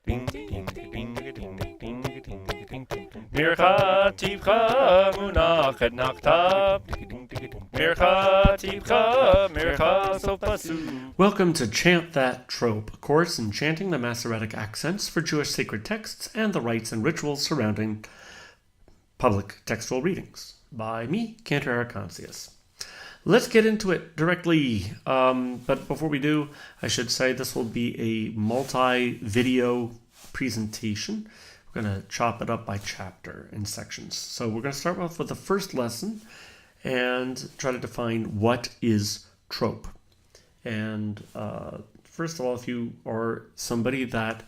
Mircha tivcha munachet nachtav. Mircha tivcha, mircha sof pasu. Welcome to Chant That Trope, a course in chanting the Masoretic accents for Jewish sacred texts and the rites and rituals surrounding public textual readings. By me, Cantor, Erik, Contzius. Let's get into it directly. But before we do, I should say this will be a multi-video presentation. We're going to chop it up by chapter and sections. So we're going to start off with the first lesson and try to define what is trope. And first of all, if you are somebody that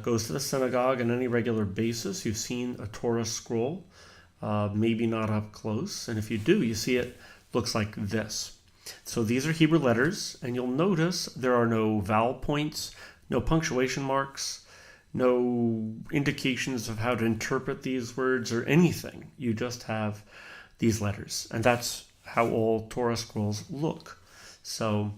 goes to the synagogue on any regular basis, you've seen a Torah scroll, maybe not up close. And if you do, you see it looks like this. So these are Hebrew letters, and you'll notice there are no vowel points, no punctuation marks, no indications of how to interpret these words or anything. You just have these letters, and that's how all Torah scrolls look. So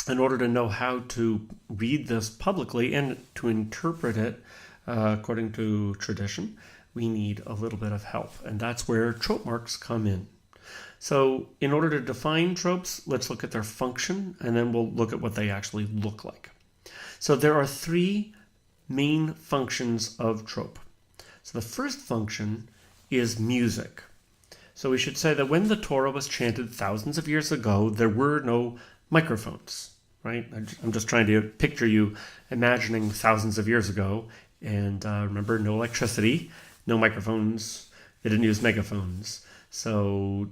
in order to know how to read this publicly and to interpret it according to tradition, we need a little bit of help, and that's where trope marks come in. So in order to define tropes, let's look at their function, and then we'll look at what they actually look like. So there are three main functions of trope. So the first function is music. So we should say that when the Torah was chanted thousands of years ago, there were no microphones, right? I'm just trying to picture you imagining thousands of years ago, and remember, no electricity, no microphones, they didn't use megaphones. So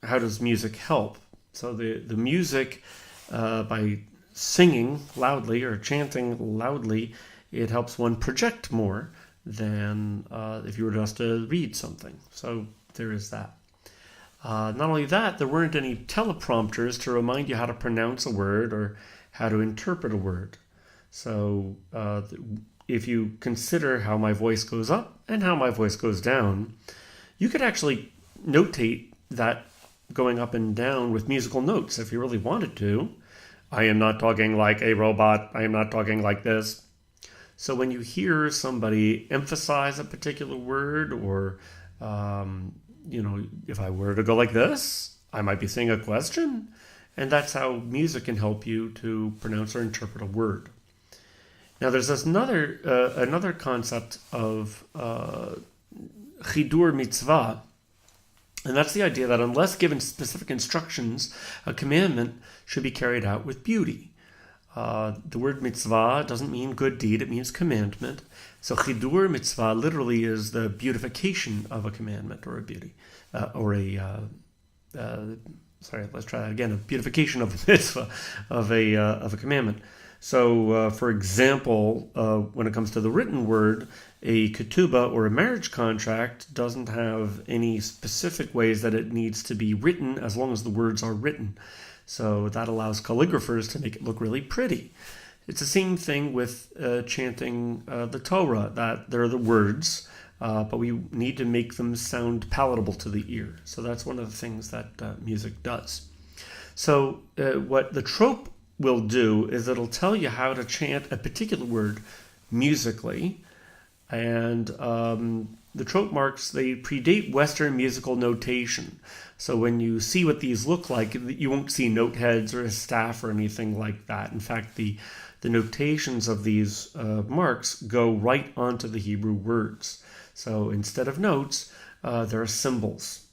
how does music help? So the music, by singing loudly or chanting loudly, it helps one project more than if you were just to read something. So there is that. Not only that, there weren't any teleprompters to remind you how to pronounce a word or how to interpret a word. So if you consider how my voice goes up and how my voice goes down, you could actually notate that going up and down with musical notes if you really wanted to. I am not talking like a robot. I am not talking like this. So when you hear somebody emphasize a particular word, or, if I were to go like this, I might be saying a question. And that's how music can help you to pronounce or interpret a word. Now there's this another concept of chidur mitzvah, and that's the idea that unless given specific instructions, a commandment should be carried out with beauty. The word mitzvah doesn't mean good deed, it means commandment. So chidur mitzvah literally is the beautification of a commandment or a beauty, a beautification of a mitzvah, of a commandment. So, for example, when it comes to the written word, a ketubah or a marriage contract doesn't have any specific ways that it needs to be written as long as the words are written. So that allows calligraphers to make it look really pretty. It's the same thing with chanting the Torah, that there are the words, but we need to make them sound palatable to the ear. So that's one of the things that music does. So what the trope will do is it'll tell you how to chant a particular word musically, and the trope marks, they predate Western musical notation. So when you see what these look like, you won't see note heads or a staff or anything like that. In fact, the notations of these marks go right onto the Hebrew words. So instead of notes, there are symbols.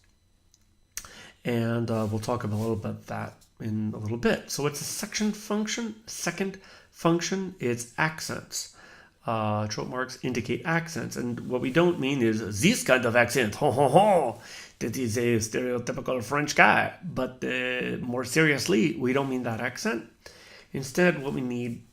And we'll talk about a little bit about that in a little bit. So what's the second function? It's accents. Trope marks indicate accents, and what we don't mean is this kind of accent. Ho ho ho! That is a stereotypical French guy. But more seriously, we don't mean that accent. Instead, what we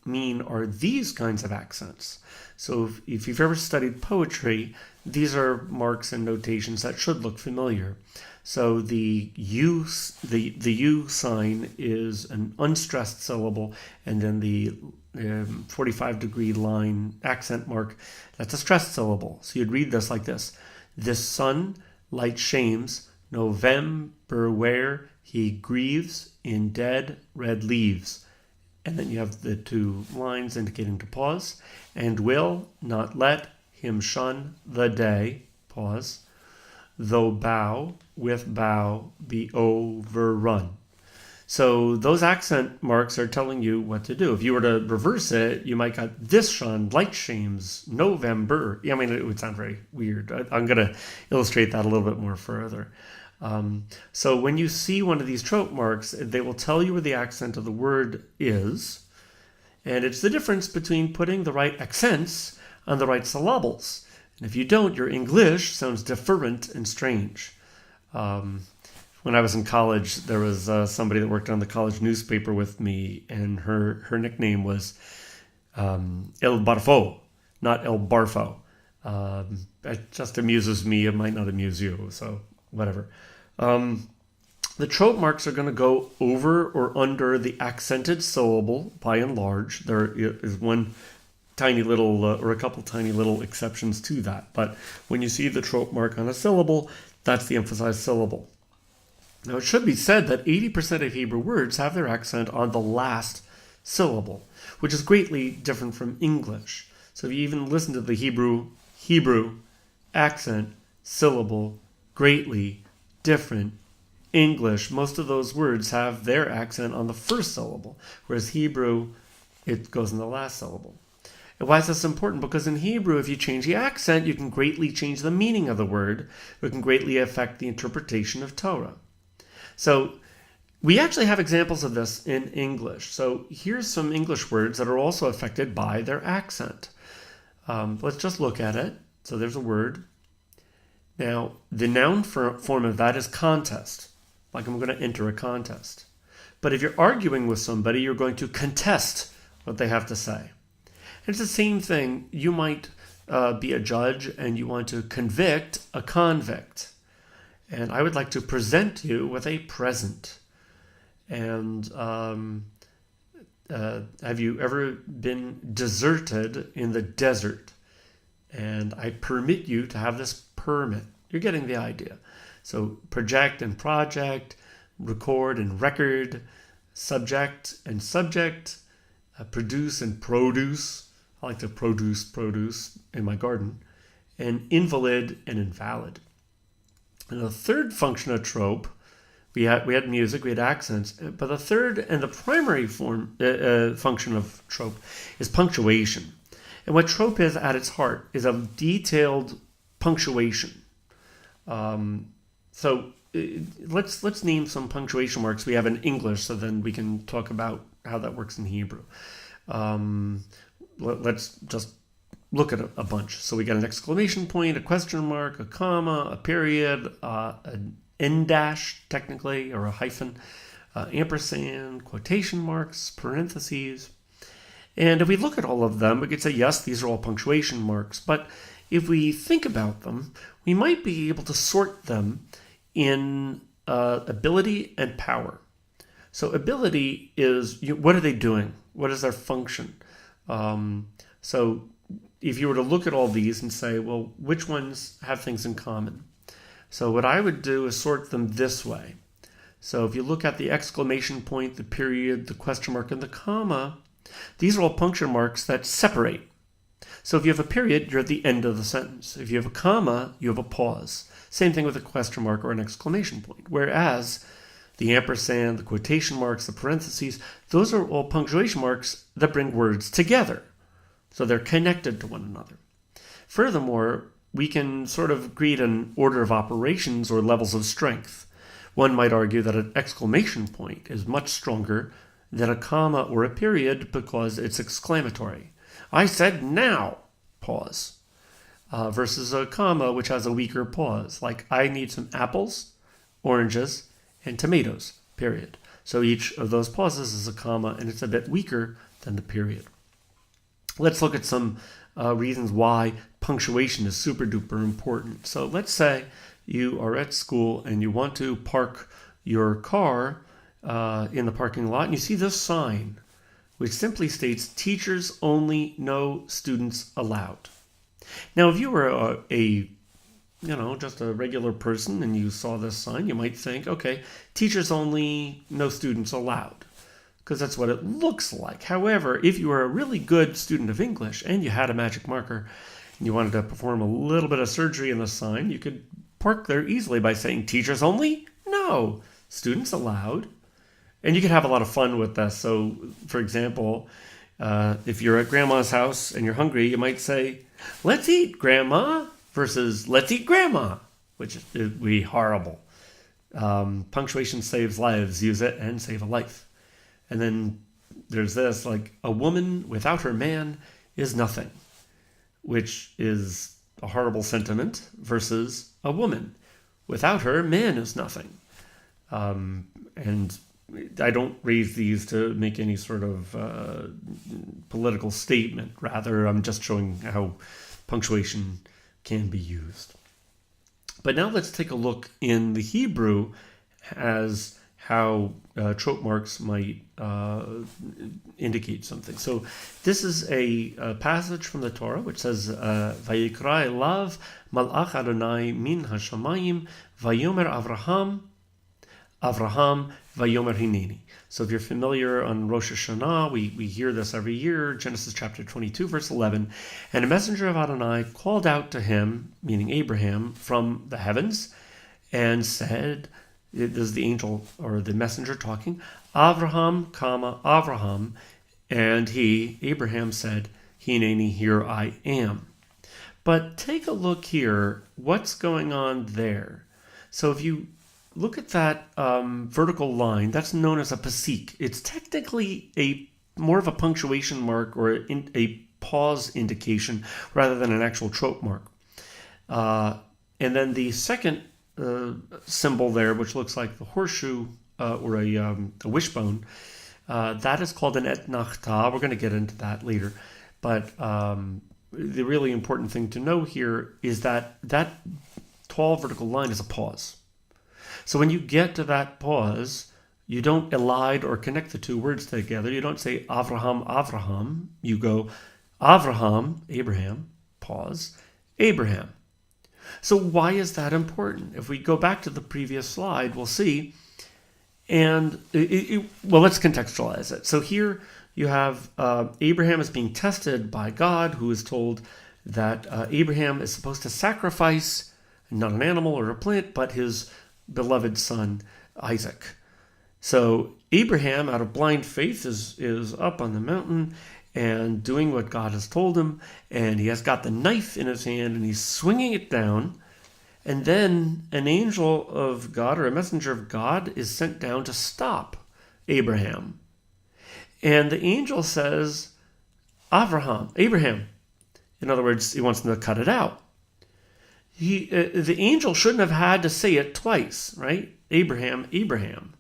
mean are these kinds of accents. So if you've ever studied poetry, these are marks and notations that should look familiar. So the U sign is an unstressed syllable, and then the 45-degree line accent mark, that's a stressed syllable. So you'd read this like this. This sun light shames November where he grieves in dead red leaves. and then you have the two lines indicating to pause, and will not let him shun the day, pause, though bow with bow be overrun. So those accent marks are telling you what to do. If you were to reverse it, you might got this shun, light shames, November. I mean, it would sound very weird. I'm going to illustrate that a little bit more further. So when you see one of these trope marks, they will tell you where the accent of the word is. And it's the difference between putting the right accents on the right syllables. And if you don't, your English sounds different and strange. When I was in college, there was somebody that worked on the college newspaper with me, and her nickname was El Barfo, not El Barfo. It just amuses me. It might not amuse you, so whatever. The trope marks are going to go over or under the accented syllable by and large. There is one tiny little or a couple tiny little exceptions to that. But when you see the trope mark on a syllable, that's the emphasized syllable. Now, it should be said that 80% of Hebrew words have their accent on the last syllable, which is greatly different from English. So if you even listen to the Hebrew accent, syllable, greatly different. English, most of those words have their accent on the first syllable, whereas Hebrew, it goes in the last syllable. And why is this important? Because in Hebrew, if you change the accent, you can greatly change the meaning of the word. It can greatly affect the interpretation of Torah. So we actually have examples of this in English. So here's some English words that are also affected by their accent. Let's just look at it. So there's a word. Now, the noun form of that is contest. Like I'm going to enter a contest. But if you're arguing with somebody, you're going to contest what they have to say. And it's the same thing. You might be a judge and you want to convict a convict. And I would like to present you with a present. And have you ever been deserted in the desert? And I permit you to have this permit. You're getting the idea. So project and project, record and record, subject and subject, produce and produce. I like to produce in my garden. And invalid and invalid. And the third function of trope, we had music, we had accents, but the third and the primary function of trope is punctuation. And what trope is at its heart is a detailed punctuation. So let's name some punctuation marks we have in English, so then we can talk about how that works in Hebrew. Let's just look at a bunch. So we got an exclamation point, a question mark, a comma, a period, an end dash, technically, or a hyphen, ampersand, quotation marks, parentheses. And if we look at all of them, we could say, yes, these are all punctuation marks. But if we think about them, we might be able to sort them in ability and power. So ability is, what are they doing? What is their function? So if you were to look at all these and say, well, which ones have things in common? So what I would do is sort them this way. So if you look at the exclamation point, the period, the question mark, and the comma, these are all punctuation marks that separate. So if you have a period, you're at the end of the sentence. If you have a comma, you have a pause. Same thing with a question mark or an exclamation point. Whereas the ampersand, the quotation marks, the parentheses, those are all punctuation marks that bring words together. So they're connected to one another. Furthermore, we can sort of create an order of operations or levels of strength. One might argue that an exclamation point is much stronger than a comma or a period because it's exclamatory. I said now, pause. Versus a comma, which has a weaker pause. Like, I need some apples, oranges, and tomatoes, period. So each of those pauses is a comma, and it's a bit weaker than the period. Let's look at some reasons why punctuation is super duper important. So let's say you are at school and you want to park your car in the parking lot, and you see this sign, which simply states, teachers only, no students allowed. Now, if you were just a regular person and you saw this sign, you might think, okay, teachers only, no students allowed. because that's what it looks like. However, if you were a really good student of English and you had a magic marker and you wanted to perform a little bit of surgery in the sign, you could park there easily by saying, teachers only? No, students allowed. And you could have a lot of fun with this. So, for example, if you're at grandma's house and you're hungry, you might say, let's eat, grandma, versus let's eat, grandma, which would be horrible. Punctuation saves lives. Use it and save a life. And then there's this, like, a woman without her man is nothing, which is a horrible sentiment, versus a woman without her man is nothing. And I don't raise these to make any sort of political statement. Rather, I'm just showing how punctuation can be used. But now let's take a look in the Hebrew as how trope marks might indicate something. So this is a passage from the Torah which says, Vayikra elav malach Adonai min hashamayim vayomer Avraham vayomer hineni. So if you're familiar on Rosh Hashanah, we hear this every year, Genesis chapter 22, verse 11. And a messenger of Adonai called out to him, meaning Abraham, from the heavens, and said, this is the angel or the messenger talking, Avraham, Avraham, and he, Abraham, said, Hineni, here I am. But take a look here, what's going on there? So if you look at that vertical line, that's known as a pasik. It's technically more of a punctuation mark or a pause indication rather than an actual trope mark. And then the second symbol there, which looks like the horseshoe or a wishbone, that is called an etnachta. We're going to get into that later. But the really important thing to know here is that that tall vertical line is a pause. So when you get to that pause, you don't elide or connect the two words together. You don't say Avraham, Avraham. You go Avraham, Abraham, pause, Abraham. So why is that important? If we go back to the previous slide, we'll see. And, well, let's contextualize it. So here you have Abraham is being tested by God, who is told that Abraham is supposed to sacrifice not an animal or a plant, but his beloved son, Isaac. So Abraham, out of blind faith, is up on the mountain and doing what God has told him, and he has got the knife in his hand and he's swinging it down, and then an angel of God or a messenger of God is sent down to stop Abraham. And the angel says, Abraham. In other words, he wants him to cut it out. The angel shouldn't have had to say it twice, right? Abraham, Abraham.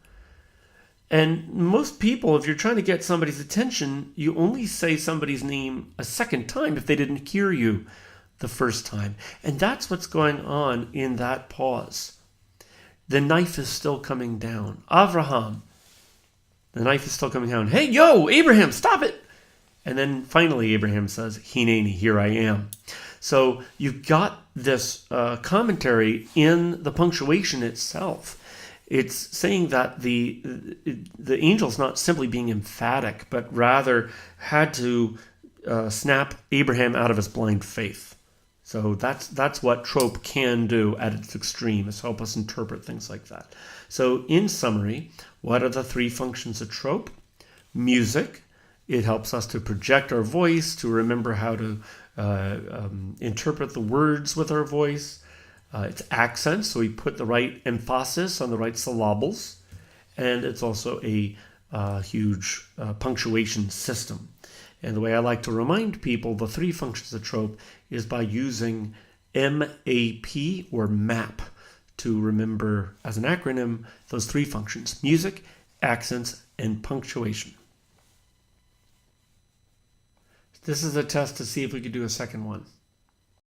And most people, if you're trying to get somebody's attention, you only say somebody's name a second time if they didn't hear you the first time. And that's what's going on in that pause. The knife is still coming down. Avraham. The knife is still coming down. Hey, yo, Abraham, stop it. And then finally Abraham says, Hineni, here I am. So you've got this commentary in the punctuation itself. It's saying that the angel's not simply being emphatic, but rather had to snap Abraham out of his blind faith. So that's what trope can do at its extreme, is help us interpret things like that. So in summary, what are the three functions of trope? Music. It helps us to project our voice, to remember how to interpret the words with our voice. It's accent, so we put the right emphasis on the right syllables. And it's also a huge punctuation system. And the way I like to remind people the three functions of trope is by using MAP or MAP to remember as an acronym those three functions: music, accents, and punctuation. This is a test to see if we could do a second one.